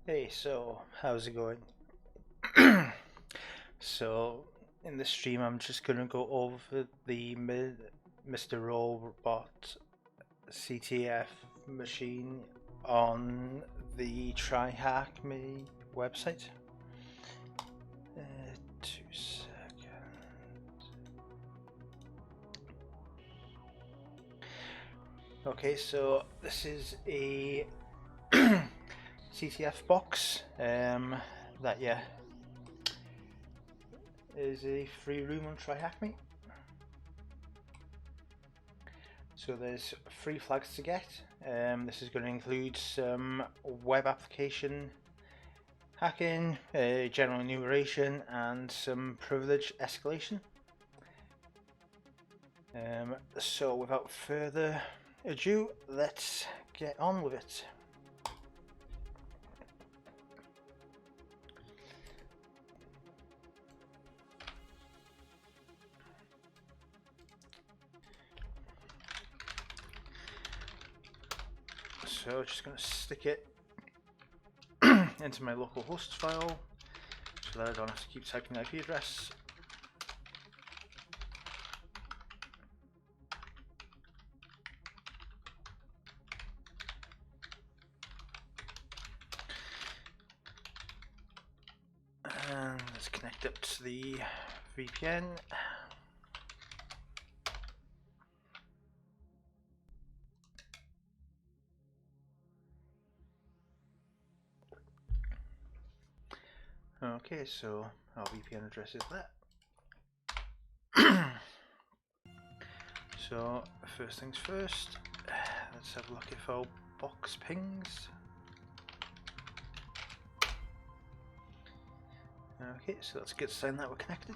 Hey, so how's it going? So in this stream, I'm just gonna go over the Mr. Robot CTF machine on the TryHackMe website. 2 seconds. Okay, so this is a CTF box that is a free room on TryHackMe. So there's 3 flags to get. This is going to include some web application hacking, general enumeration, and some privilege escalation. So without further ado, let's get on with it. So just going to stick it into my local host file so that I don't have to keep typing the IP address. And let's connect up to the VPN. Okay, so our VPN address is that. So first things first, let's have a look if our box pings. Okay, so that's a good sign that we're connected.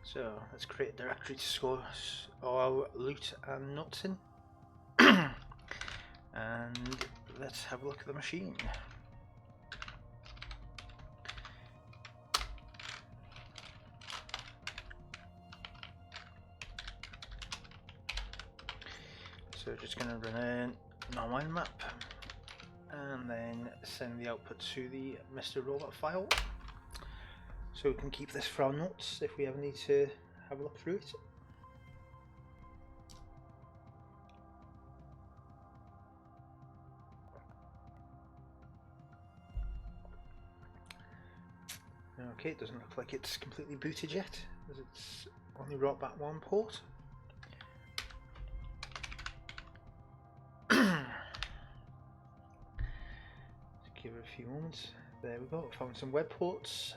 So let's create a directory to store our loot and notes in. And let's have a look at the machine. So just going to run a normal map and then send the output to the Mr. Robot file. So we can keep this for our notes if we ever need to have a look through it. Okay, it doesn't look like it's completely booted yet, as it's only brought back one port. Just give it a few moments. There we go, found some web ports.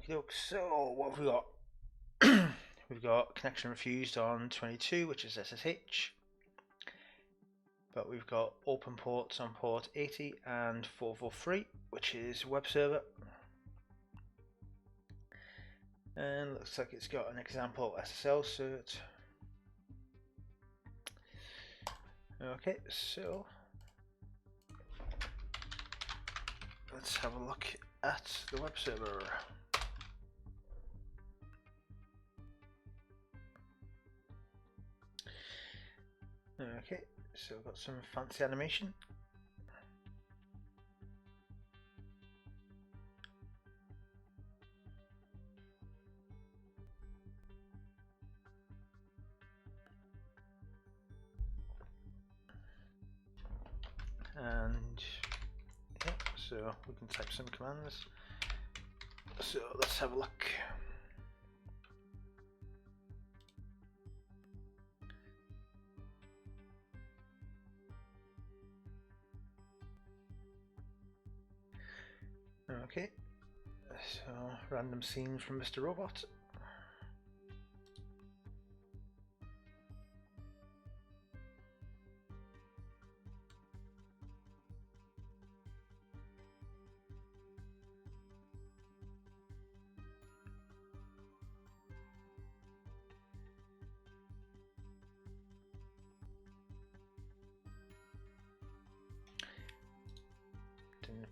Okay, so what have we got? We've got connection refused on 22, which is SSH. But we've got open ports on port 80 and 443, which is web server. And looks like it's got an example SSL cert. Okay, so let's have a look at the web server. Okay, so we've got some fancy animation. And yeah, so we can type some commands. So let's have a look. Okay, so random scene from Mr. Robot.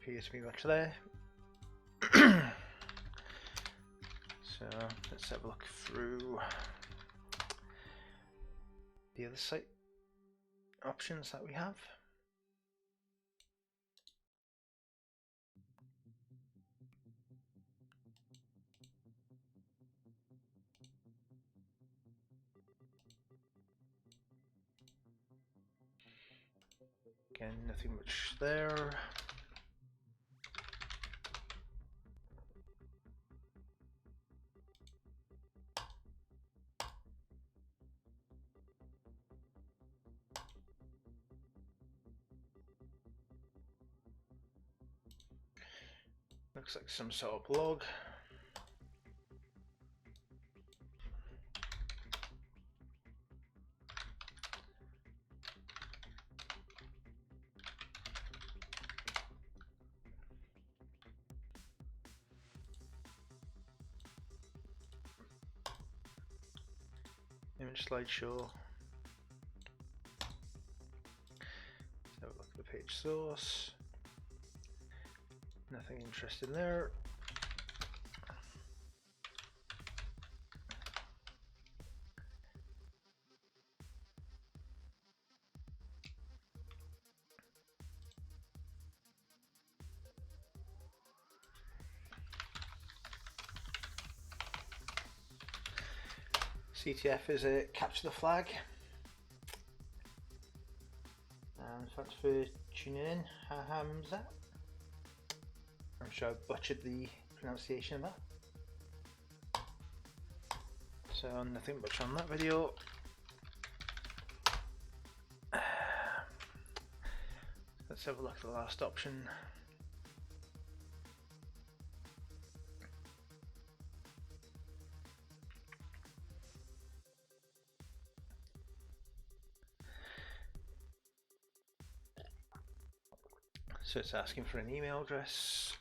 appear to be much there. So let's have a look through the other site options that we have. Again, nothing much there. Looks like some sort of blog. Image slideshow. Let's have a look at the page source. Nothing interesting there. CTF is a capture the flag. And thanks for tuning in, Hamza. I'm sure I butchered the pronunciation of that. So nothing much on that video. Let's have a look at the last option. So it's asking for an email address.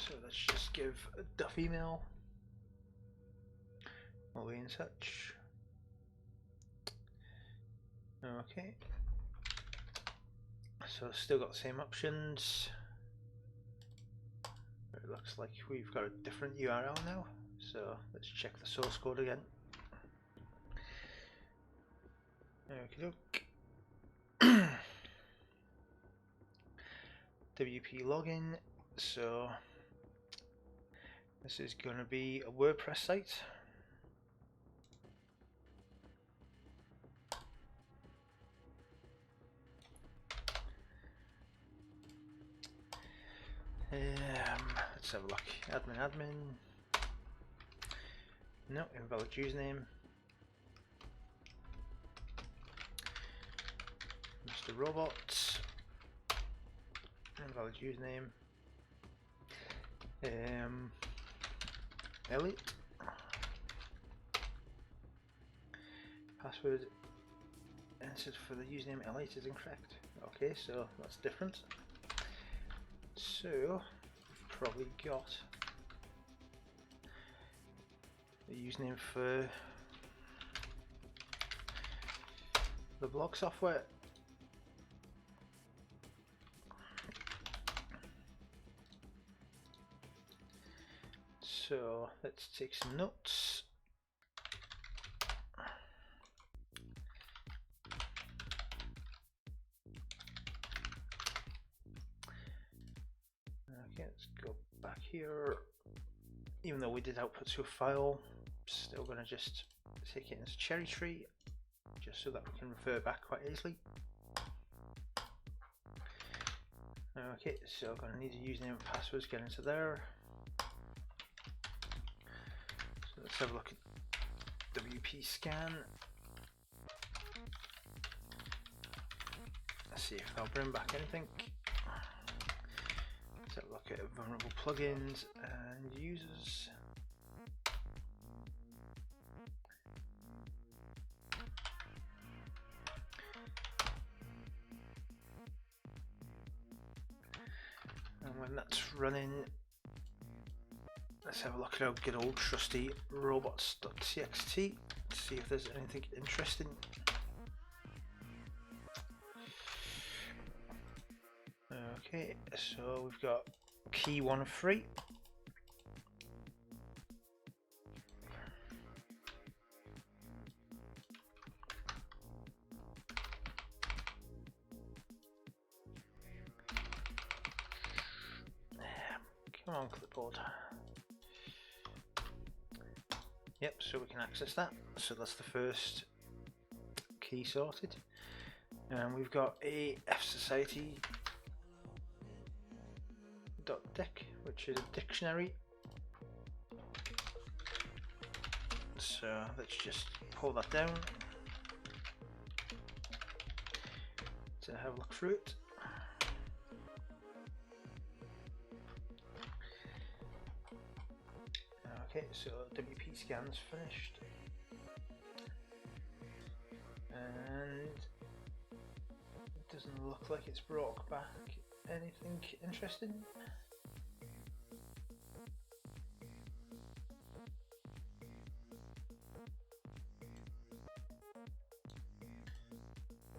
So let's just give a Duff email. We'll be in touch. Okay. So still got the same options. It looks like we've got a different URL now. So let's check the source code again. Okey-doke. WP login. So this is going to be a WordPress site. Let's have a look. Admin. No, invalid username. Mr. Robot. Invalid username. Elliot. Password entered for the username Elliot is incorrect. Okay, so that's different. So we've probably got the username for the blog software. So let's take some notes. Okay, let's go back here. Even though we did output to a file, still going to just take it as Cherry Tree, just so that we can refer back quite easily. Okay, so I'm going to need a username and password to get into there. So let's have a look at WP scan. Let's see if they'll bring back anything. Let's have a look at vulnerable plugins and users. And when that's running, let's have a look at our good old trusty robots.txt. Let's see if there's anything interesting. Okay, so we've got key 1 of 3. Come on, clipboard. Yep, so we can access that. So that's the first key sorted. And we've got a F-Society .dic, which is a dictionary. So let's just pull that down to have a look through it. Okay, so WP scan's finished, and it doesn't look like it's brought back anything interesting.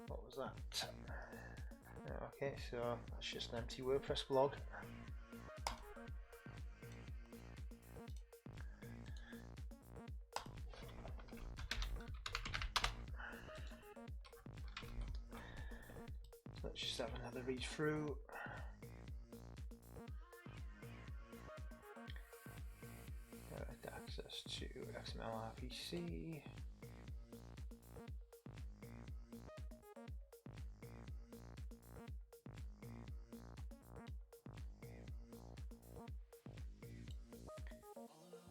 What was that? Okay, so that's just an empty WordPress blog. Let's just have another read through. Direct access to XML RPC.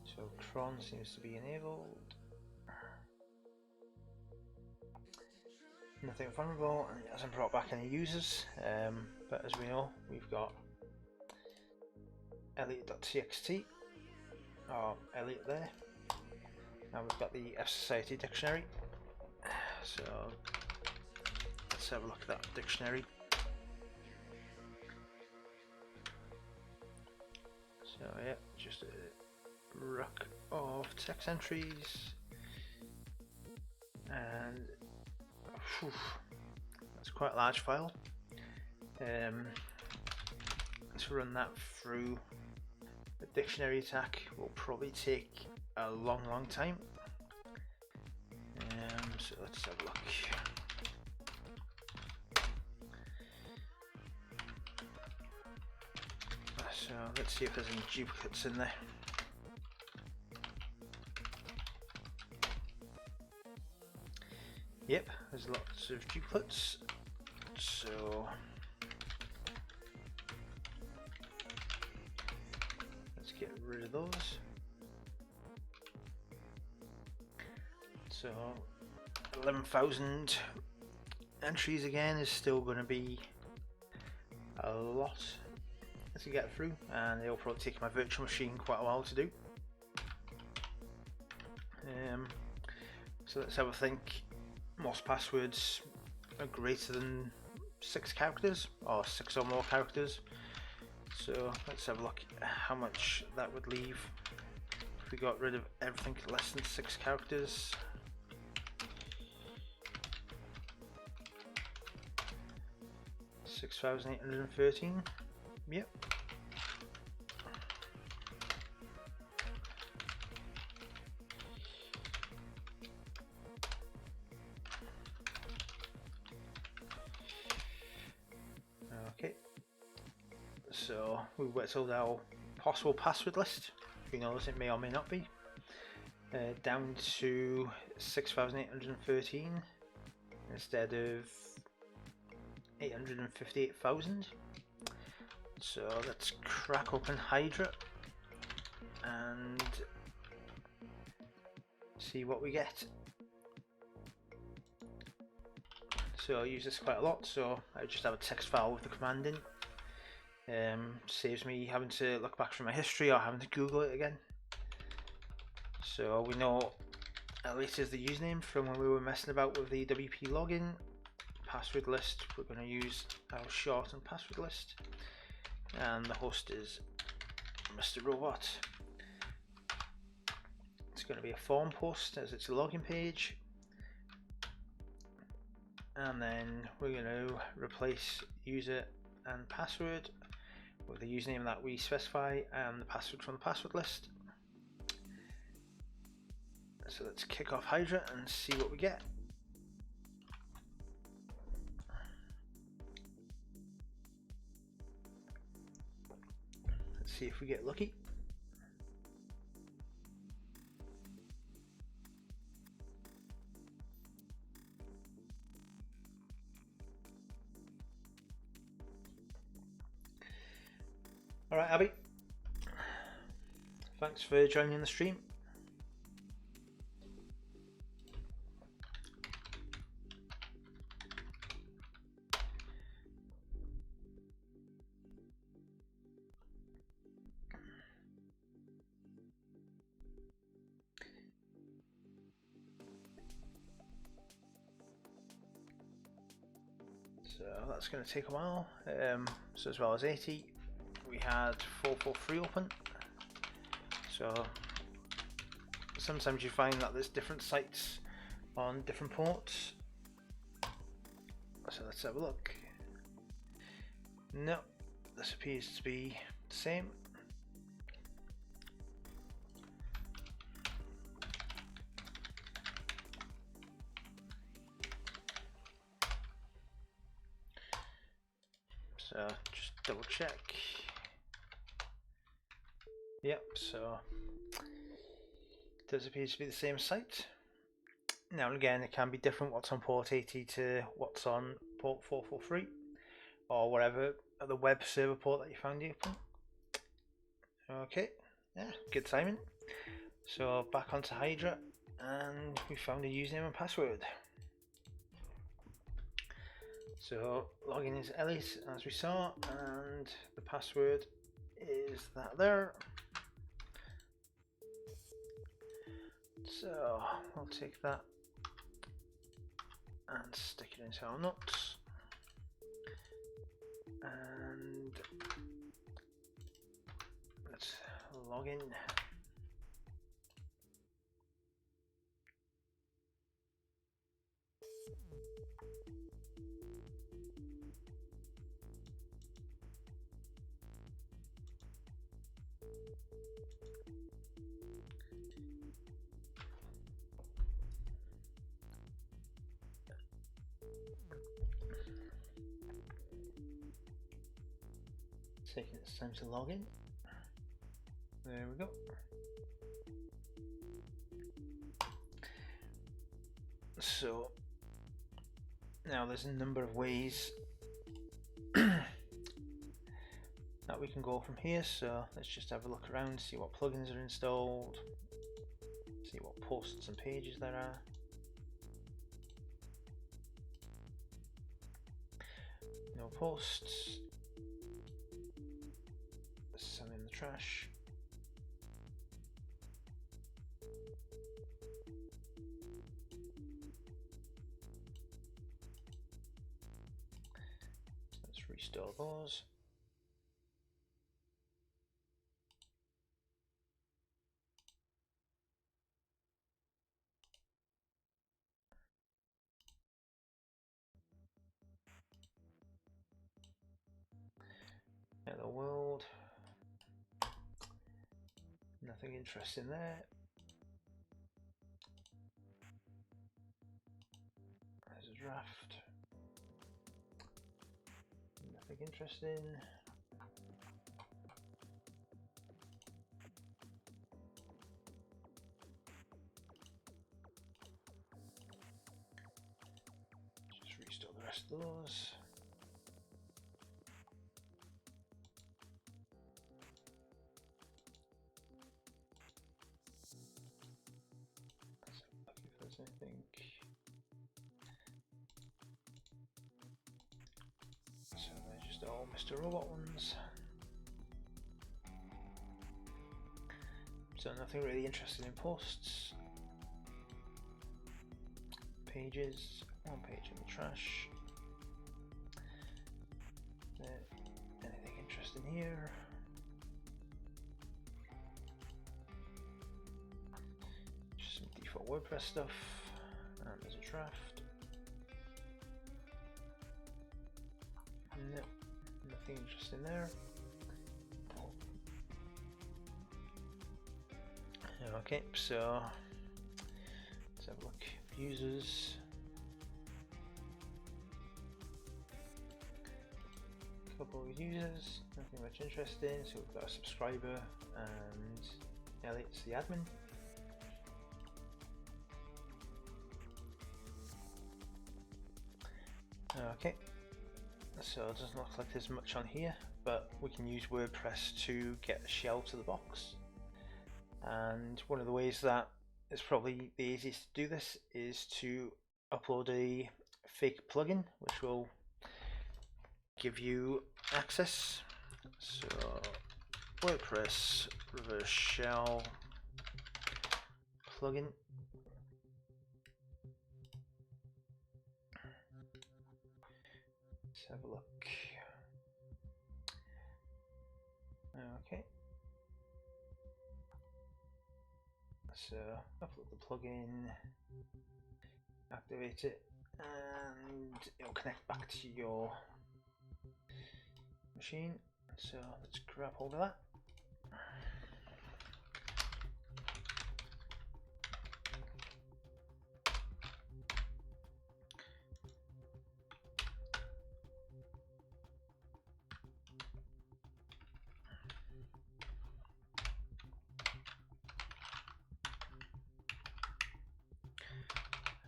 So cron seems to be enabled. Nothing vulnerable, and it hasn't brought back any users, but as we know, we've got Elliot.txt, or Elliot there. Now we've got the F-Society dictionary, so let's have a look at that dictionary. So yeah, just a ruck of text entries, and that's quite a large file. To run that through the dictionary attack will probably take a long time. So let's have a look. So let's see if there's any duplicates in there. Yep, there's lots of duplicates. So let's get rid of those. So 11,000 entries again is still going to be a lot to get through, and it'll probably take my virtual machine quite a while to do. So let's have a think. Most passwords are greater than 6 characters, or 6 or more characters. So let's have a look at how much that would leave if we got rid of everything less than 6 characters. $6,813. Yep. Okay. So we whittled our possible password list. Who knows, it may or may not be. Down to 6,813 instead of 858,000. So let's crack open Hydra and see what we get. So I use this quite a lot, so I just have a text file with the command in. Saves me having to look back through my history or having to Google it again. So we know Elliot is the username from when we were messing about with the WP login. Password list, we're going to use our shortened password list, and the host is Mr. Robot. it's going to be a form post as its login page, and then we're going to replace user and password with the username that we specify and the password from the password list. So let's kick off Hydra and see what we get. Let's see if we get lucky. Alright, Abby, thanks for joining the stream. So that's going to take a while. So as well as 80, we had 443 open. So sometimes you find that there's different sites on different ports. So let's have a look. No, this appears to be the same. So just double check. Yep, so it does appear to be the same site. Now and again, it can be different what's on port 80 to what's on port 443 or whatever the web server port that you found open. Okay, yeah, good timing. So back onto Hydra, and we found a username and password. So login is Ellis as we saw, and the password is that there. So I'll take that and stick it into our notes, and let's log in. Taking its time to log in. There we go. So now there's a number of ways that we can go from here. So let's just have a look around, see what plugins are installed, see what posts and pages there are. No posts. Some in the trash. Let's restore those. Hello world. Nothing interesting there. There's a draft. Nothing interesting. Just restore the rest of those. I think so. They're just all Mr. Robot ones. So nothing really interesting in posts. Pages, one page in the trash. Anything interesting here? got WordPress stuff, and there's a draft. No, nothing interesting there. Okay, so let's have a look. Users. Couple of users, nothing much interesting. So we've got a subscriber and Elliot's the admin. Okay, so it doesn't look like there's much on here, but we can use WordPress to get the shell to the box. And one of the ways that is probably the easiest to do this is to upload a fake plugin, which will give you access. So WordPress reverse shell plugin. Let's have a look. Okay. So upload the plugin, activate it, and it'll connect back to your machine. So let's grab hold of that.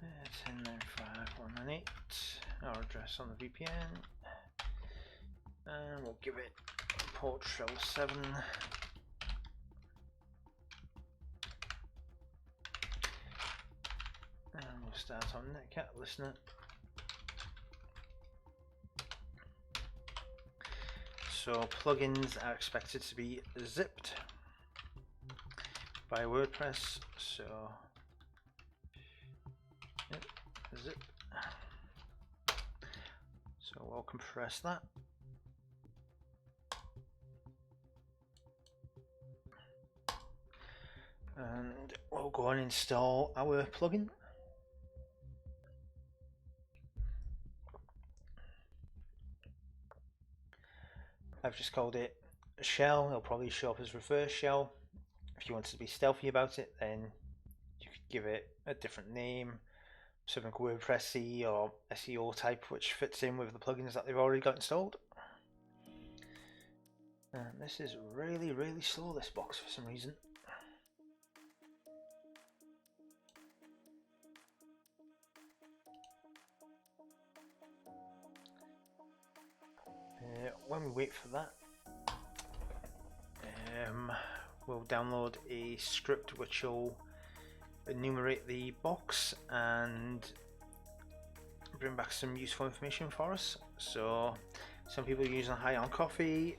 Uh, 10.95.198, our address on the VPN, and we'll give it port 777. And we'll start on Netcat Listener. So plugins are expected to be zipped by WordPress. So yep, zip. So we'll compress that. And we'll go and install our plugin. I've just called it a shell. It'll probably show up as reverse shell. If you wanted to be stealthy about it, then you could give it a different name, something WordPressy or SEO type, which fits in with the plugins that they've already got installed. And this is really, really slow, this box, for some reason. When we wait for that, we'll download a script which will enumerate the box and bring back some useful information for us. So some people are using High on Coffee.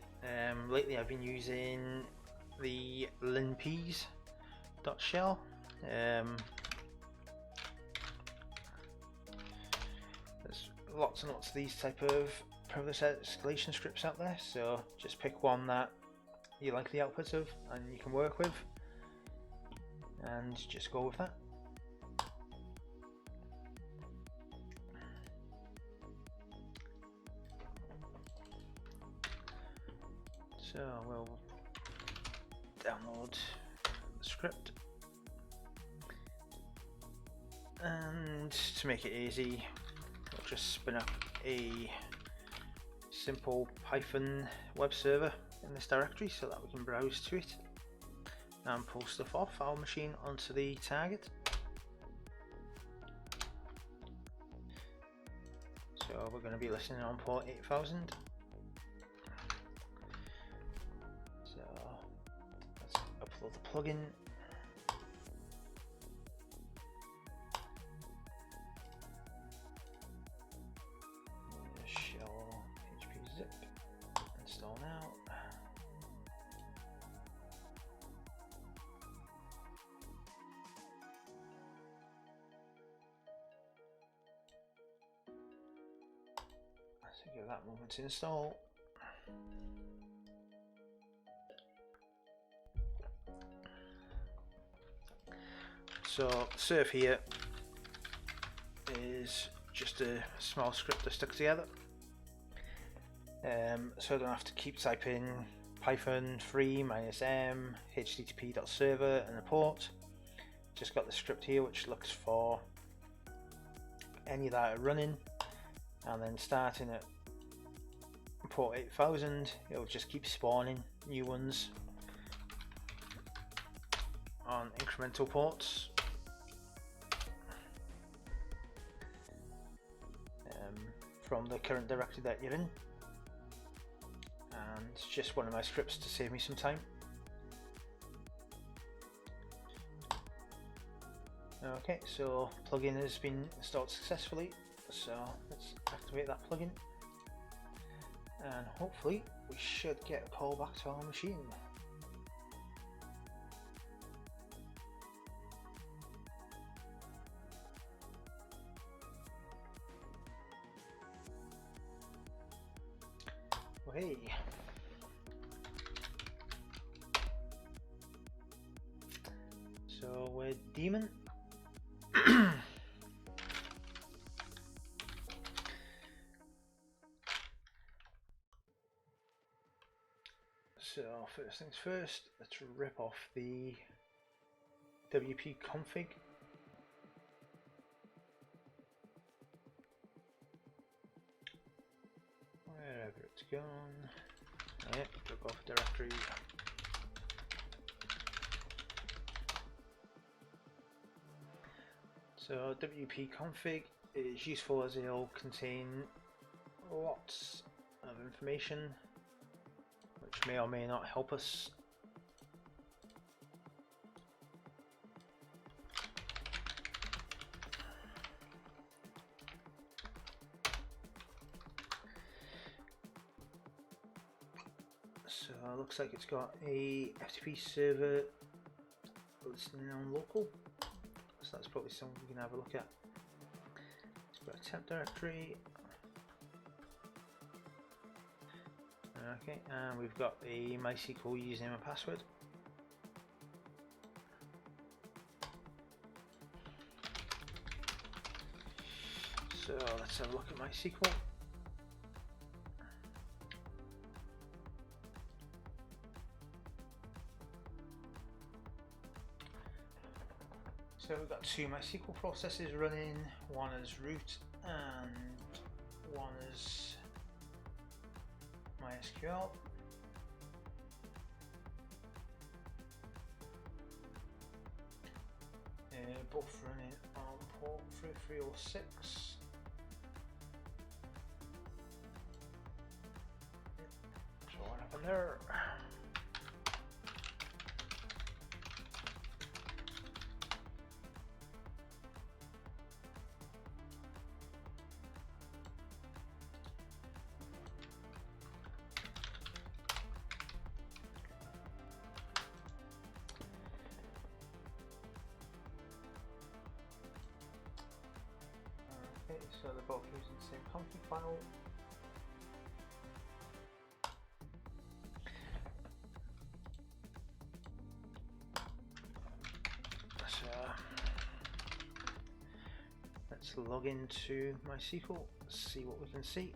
Lately I've been using the linpeas.shell. There's lots and lots of these type of privilege escalation scripts out there, so just pick one that you like the output of and you can work with, and just go with that. So we'll download the script, and to make it easy, we'll just spin up a simple Python web server in this directory so that we can browse to it and pull stuff off our machine onto the target. So we're going to be listening on port 8000. So let's upload the plugin. Shell PHP zip. Install now. So give that a moment to install. So serve here is just a small script to stick together. So I don't have to keep typing python 3 -m http.server and a port. Just got the script here which looks for any that are running, and then starting at port 8000 it'll just keep spawning new ones on incremental ports. From the current directory that you're in, and it's just one of my scripts to save me some time. Okay, so plugin has been installed successfully, so let's activate that plugin, and hopefully we should get a call back to our machine. Hey. So we're Daemon. So first things first, let's rip off the WP config. Wherever it's gone. Yep, took off directory. So WP config is useful as it'll contain lots of information which may or may not help us. So it looks like it's got a FTP server listening on local, so that's probably something we can have a look at. It's got a temp directory. Okay, and we've got a MySQL username and password. So let's have a look at MySQL. So we've got two MySQL processes running, one is root and one is MySQL. Both running on port 3306. So what happened there? Okay, so they're both using the same config file. So let's log into MySQL, see what we can see.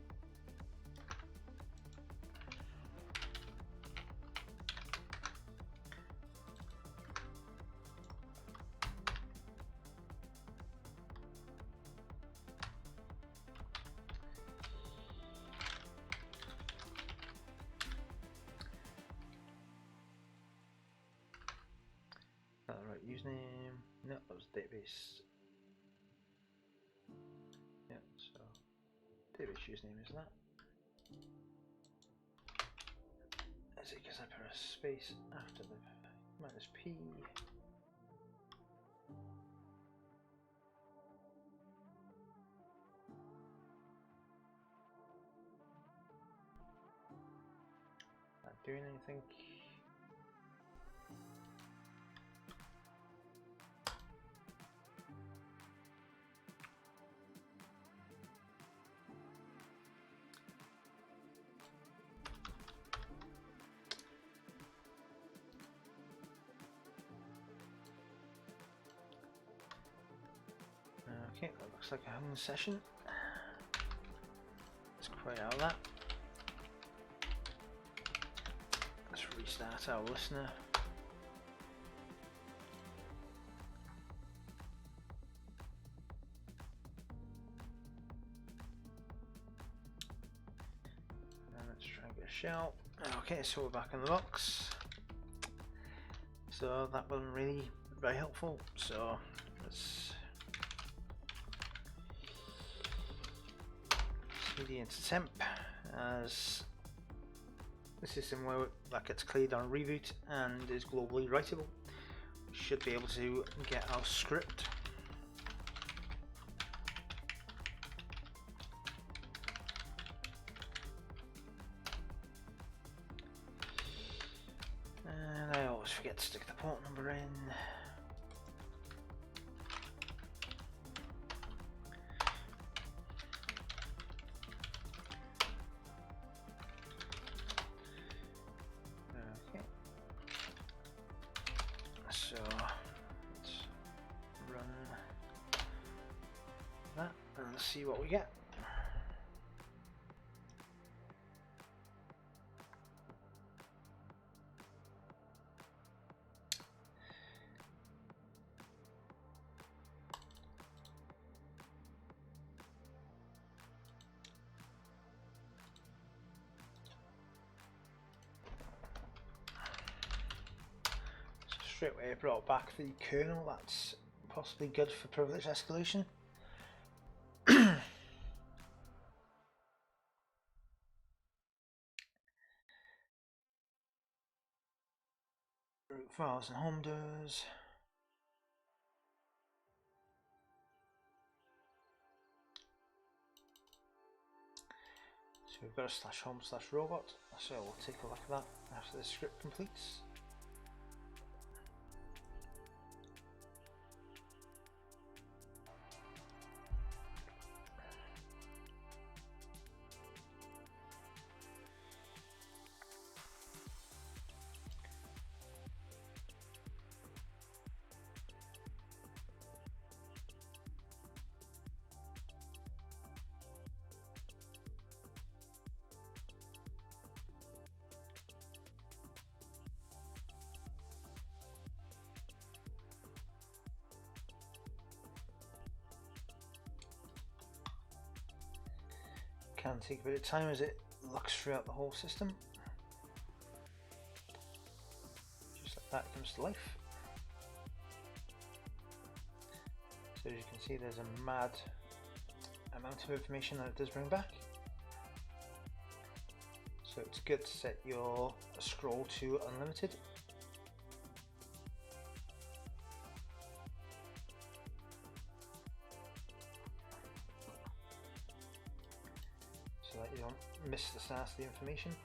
Right, username, no, that was database. Yeah, so database username is that. Is it because I put a space after the -p? Not doing anything. Okay, that looks like a hung session. Let's quit out of that. Let's restart our listener. And let's try and get a shell. Okay, so we're back in the box. So that wasn't really very helpful. So let's CD into temp, as this is somewhere that gets cleared on reboot and is globally writable. We should be able to get our script. And I always forget to stick the port number in. Okay. So let's run that and let's see what we get. Straight away brought back the kernel. That's possibly good for privilege escalation. Root files and home doors. So we've got a /home/robot. So we'll take a look at that after the script completes. Can take a bit of time as it looks throughout the whole system. Just like that, it comes to life. So as you can see, there's a mad amount of information that it does bring back. So it's good to set your scroll to unlimited. So that you don't miss the start of the information.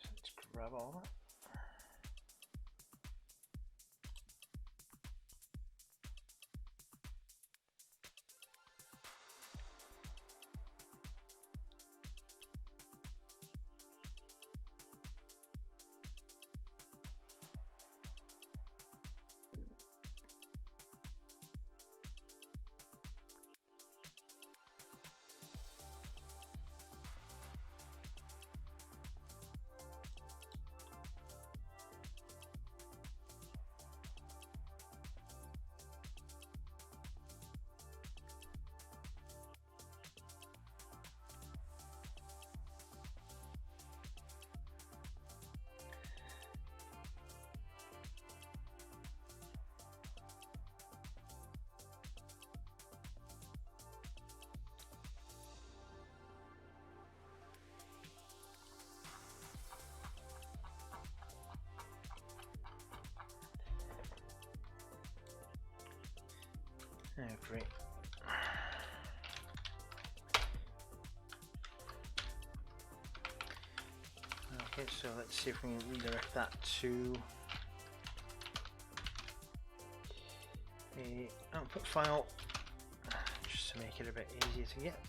So let's grab all that. Oh, great. Okay, so let's see if we can redirect that to a output file, just to make it a bit easier to get.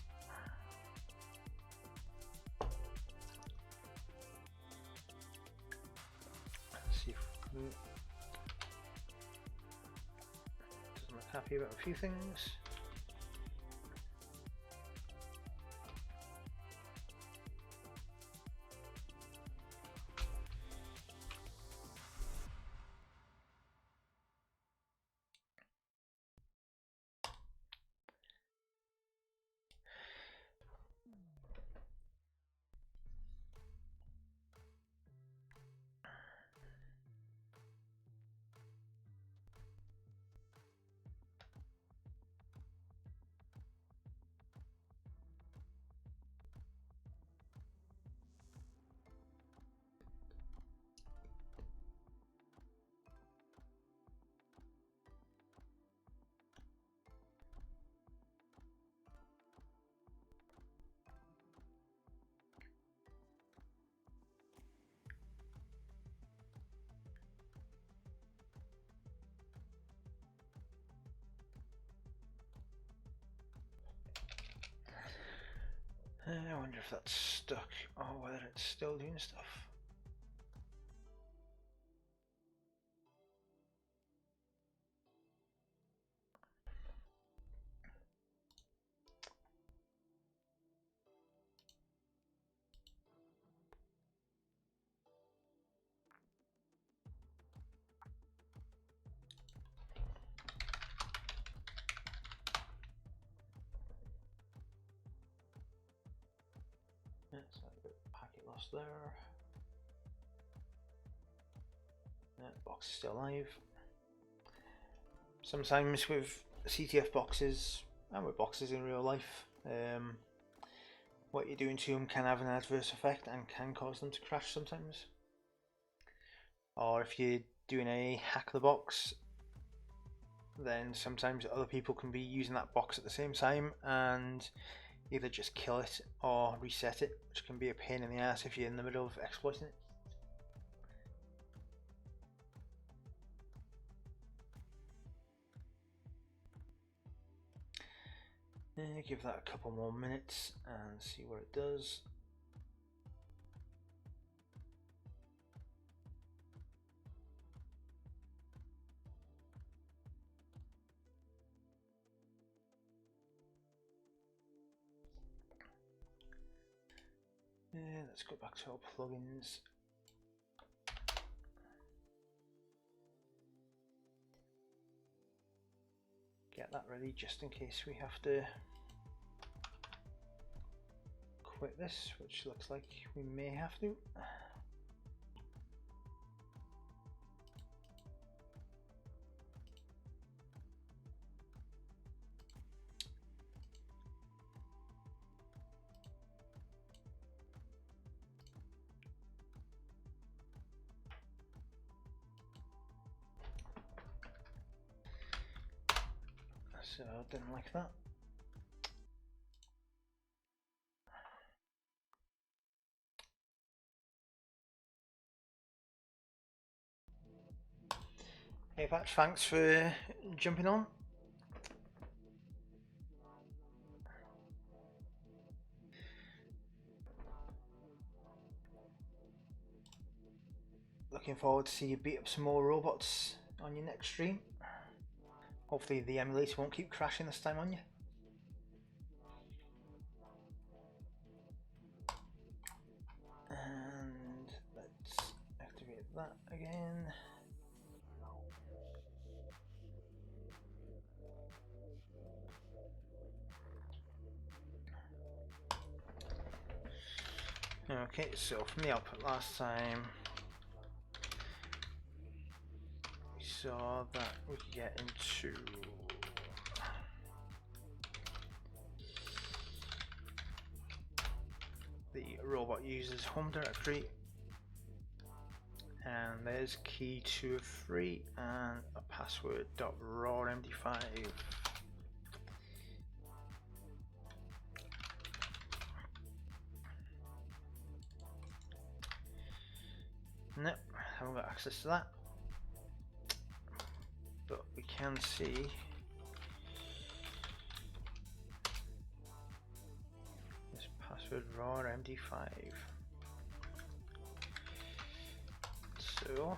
Doesn't look happy about a few things. I wonder if that's stuck or whether it's still doing stuff. It's like a bit of packet loss there. Box is still alive. Sometimes with CTF boxes and with boxes in real life, what you're doing to them can have an adverse effect and can cause them to crash sometimes. Or if you're doing a hack the box, then sometimes other people can be using that box at the same time and either just kill it or reset it, which can be a pain in the ass if you're in the middle of exploiting it. Give that a couple more minutes and see what it does. Let's go back to our plugins. Get that ready just in case we have to quit this, which looks like we may have to. So I didn't like that. Hey Patch, thanks for jumping on. Looking forward to see you beat up some more robots on your next stream. Hopefully the emulator won't keep crashing this time on you. And let's activate that again. Okay, so from the output last time, we saw that we could get into the robot user's home directory, and there's key 2 of 3 and a password .rawmd5. Nope, haven't got access to that, but we can see this password rawmd5. So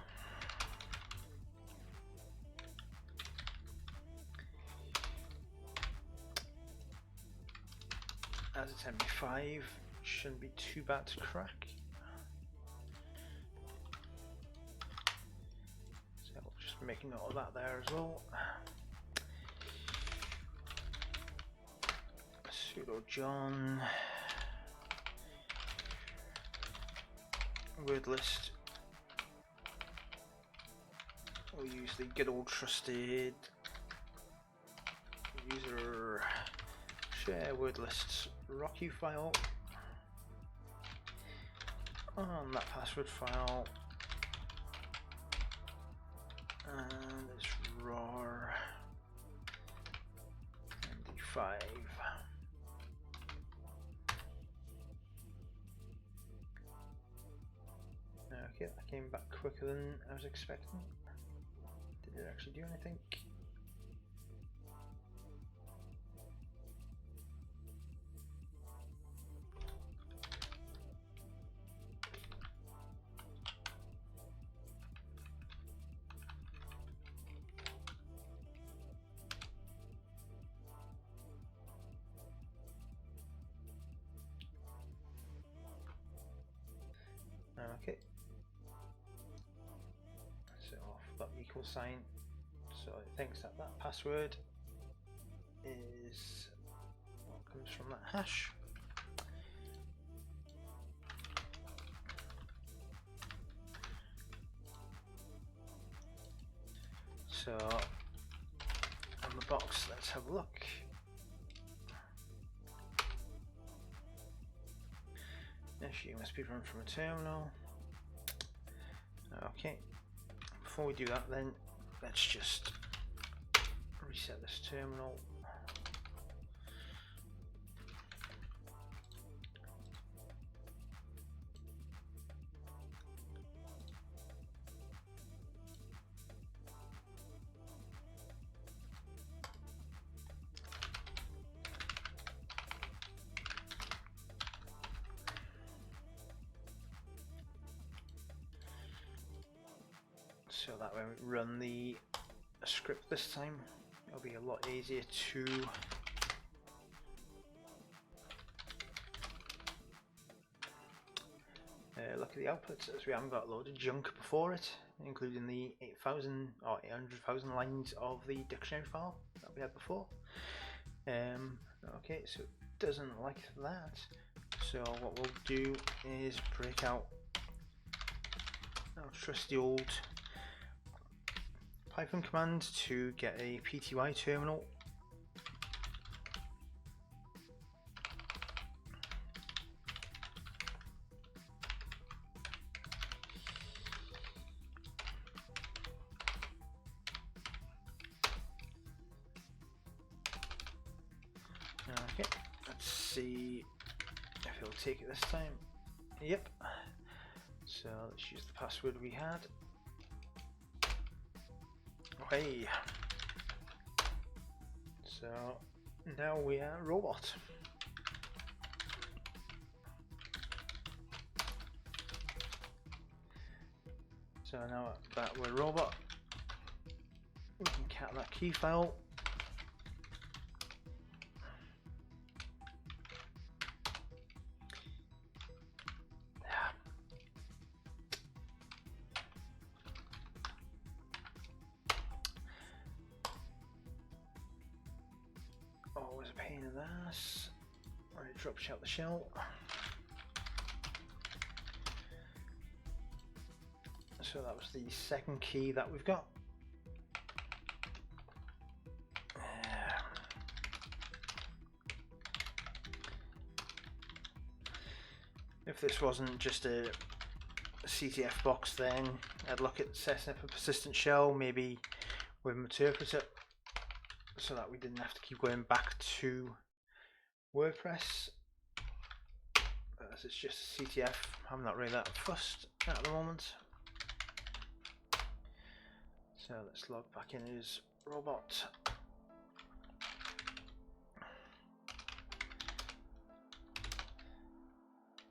75 shouldn't be too bad to crack. So I'll just make a note of that there as well. Pseudo John. Word list. We'll use the good old trusted user share word lists Rocky file on that password file, and it's RAR 95. Okay, that came back quicker than I was expecting. Did it actually do anything? Okay. So off that equal sign. So it thinks that that password is what comes from that hash. So on the box, let's have a look. Actually, it must be run from a terminal. Okay, before we do that then, let's just reset this terminal. So that when we run the script this time, it'll be a lot easier to look at the outputs, as we haven't got a load of junk before it, including the 8,000 or 800,000 lines of the dictionary file that we had before. Okay, so it doesn't like that. So what we'll do is break out our trusty old Python command to get a PTY terminal. Okay, let's see if it'll take it this time. Yep. So let's use the password we had. Okay. So now we are robot. So now that we're robot, we can cat that key file. Always a pain in the ass. Right, it drops out the shell. So that was the second key that we've got. If this wasn't just a CTF box, then I'd look at setting up a persistent shell, maybe with an interpreter, so that we didn't have to keep going back to WordPress. But as it's just a CTF, I'm not really that fussed at the moment. So let's log back in as robot.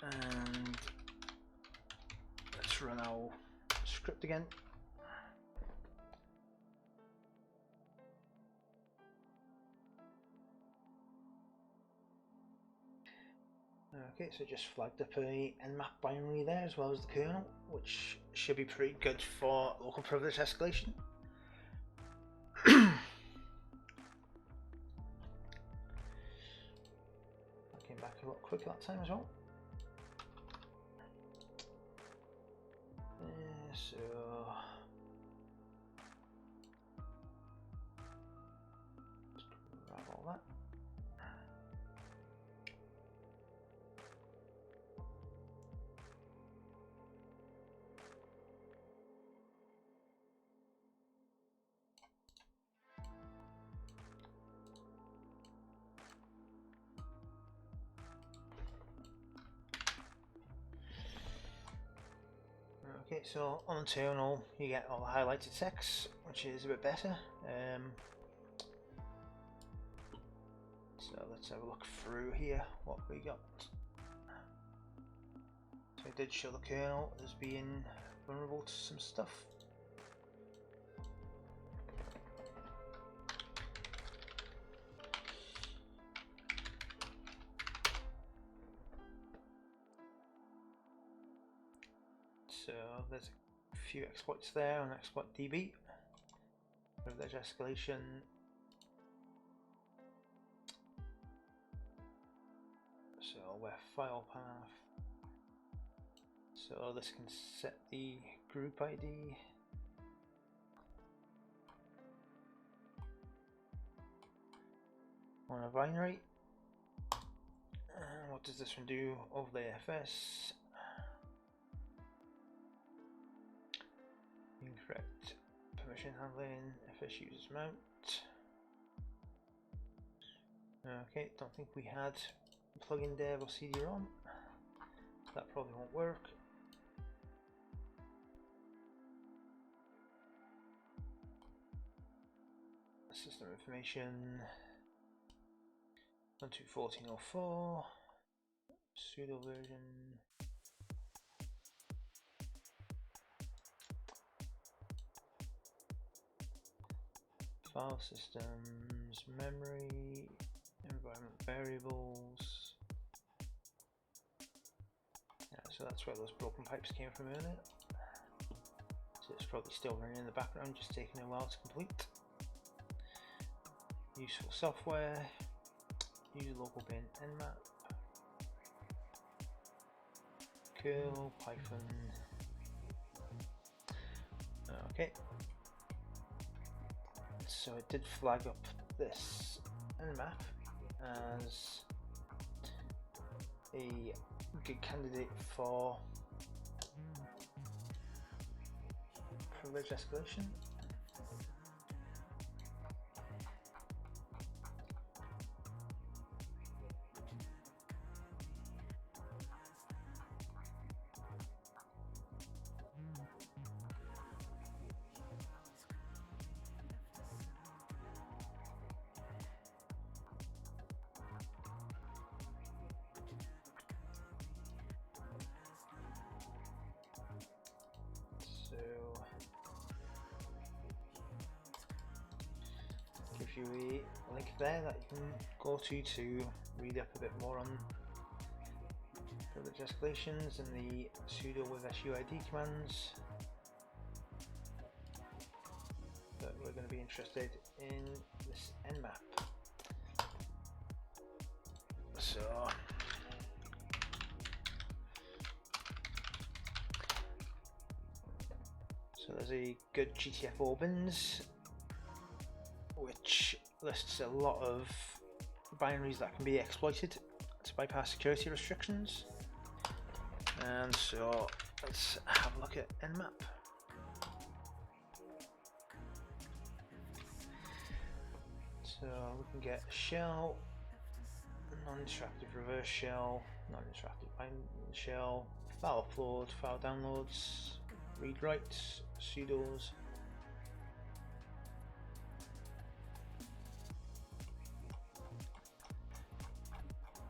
And let's run our script again. Okay, so just flagged up a Nmap binary there as well as the kernel, which should be pretty good for local privilege escalation. I came back a lot quicker that time as well. So just grab all that. Okay, so on the terminal you get all the highlighted text, which is a bit better. So let's have a look through here what we got. So I did show the kernel as being vulnerable to some stuff. So there's a few exploits there on exploit DB. Privilege escalation. So where file path. So this can set the group ID. On a binary. And what does this one do over the FS? Incorrect permission handling, FS users mount. Okay, don't think we had plugin dev or CD-ROM. That probably won't work. System information 12.14.04 pseudo version. File systems, memory, environment variables. Yeah, so that's where those broken pipes came from earlier. So it's probably still running in the background, just taking a while to complete. Useful software, use local bin nmap, curl, python. Okay. So it did flag up this nmap as a good candidate for privilege escalation. Give you a link there that you can go to read up a bit more on privilege escalations and the sudo with suid commands. But we're going to be interested in this nmap. So there's a good GTF Orbins, which lists a lot of binaries that can be exploited to bypass security restrictions. And so let's have a look at nmap. So we can get shell, non-interactive reverse shell, non-interactive bind shell, file upload, file downloads, read writes, sudos.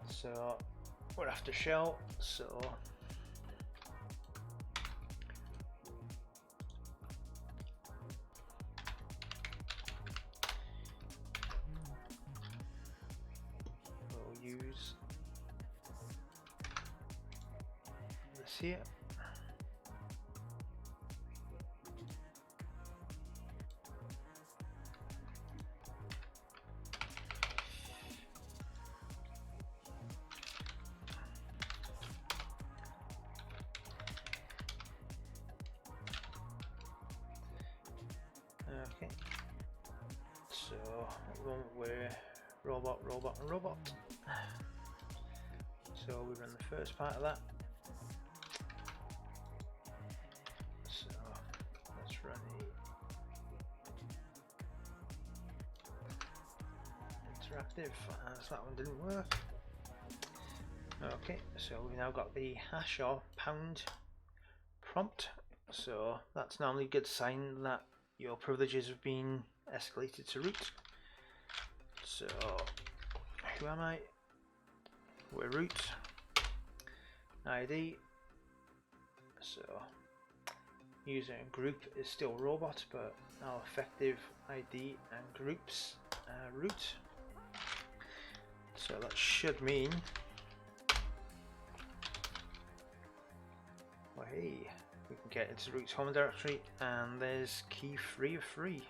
So we're after shell, so we'll use here. Okay, so at the moment we're robot, robot, and robot. So we run the first part of that. So let's run interactive, as that one didn't work. Okay, so we've now got the hash or pound prompt. So that's normally a good sign that your privileges have been escalated to root. So who am I? We're root. ID. So user and group is still robot, but our effective ID and groups are root. So that should mean, well, hey, we can get into root's home directory, and there's key 3 of 3.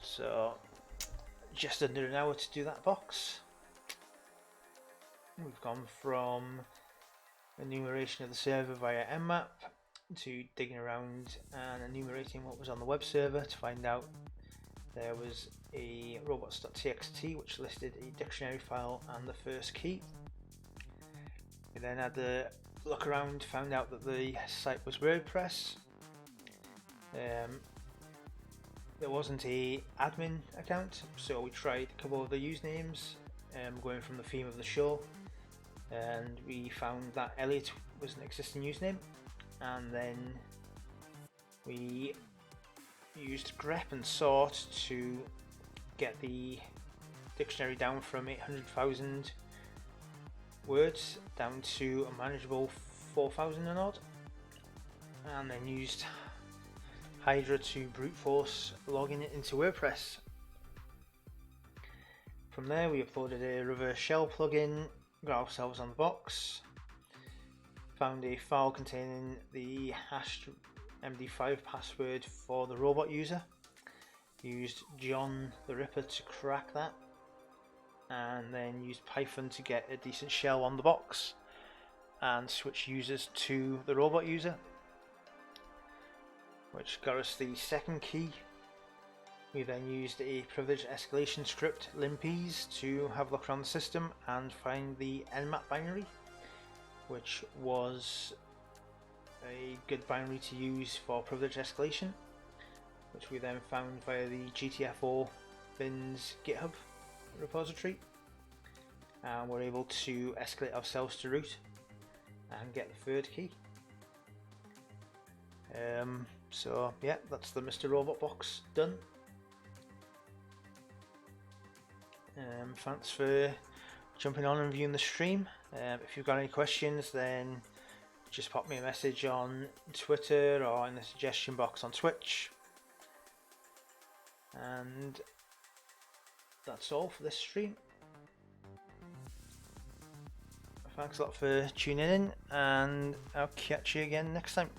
So just under an hour to do that box. We've gone from enumeration of the server via Nmap to digging around and enumerating what was on the web server to find out there was a robots.txt which listed a dictionary file and the first key. We then had a look around, found out that the site was WordPress. There wasn't a admin account, so we tried a couple of the usernames, going from the theme of the show, and we found that Elliot was an existing username, and then we used grep and sort to get the dictionary down from 800,000 words down to a manageable 4,000 and odd, and then used Hydra to brute force logging it into WordPress. From there we uploaded a reverse shell plugin, got ourselves on the box, found a file containing the hashed MD5 password for the robot user, used John the Ripper to crack that, and then used Python to get a decent shell on the box and switch users to the robot user, which got us the second key. We then used a privilege escalation script, Limpies, to have a look around the system and find the Nmap binary, which was a good binary to use for privilege escalation, which we then found via the GTFO bins GitHub repository, and we're able to escalate ourselves to root and get the third key. So yeah, that's the Mr. Robot box done. Thanks for jumping on and viewing the stream. If you've got any questions, then just pop me a message on Twitter or in the suggestion box on Twitch. And that's all for this stream. Thanks a lot for tuning in, and I'll catch you again next time.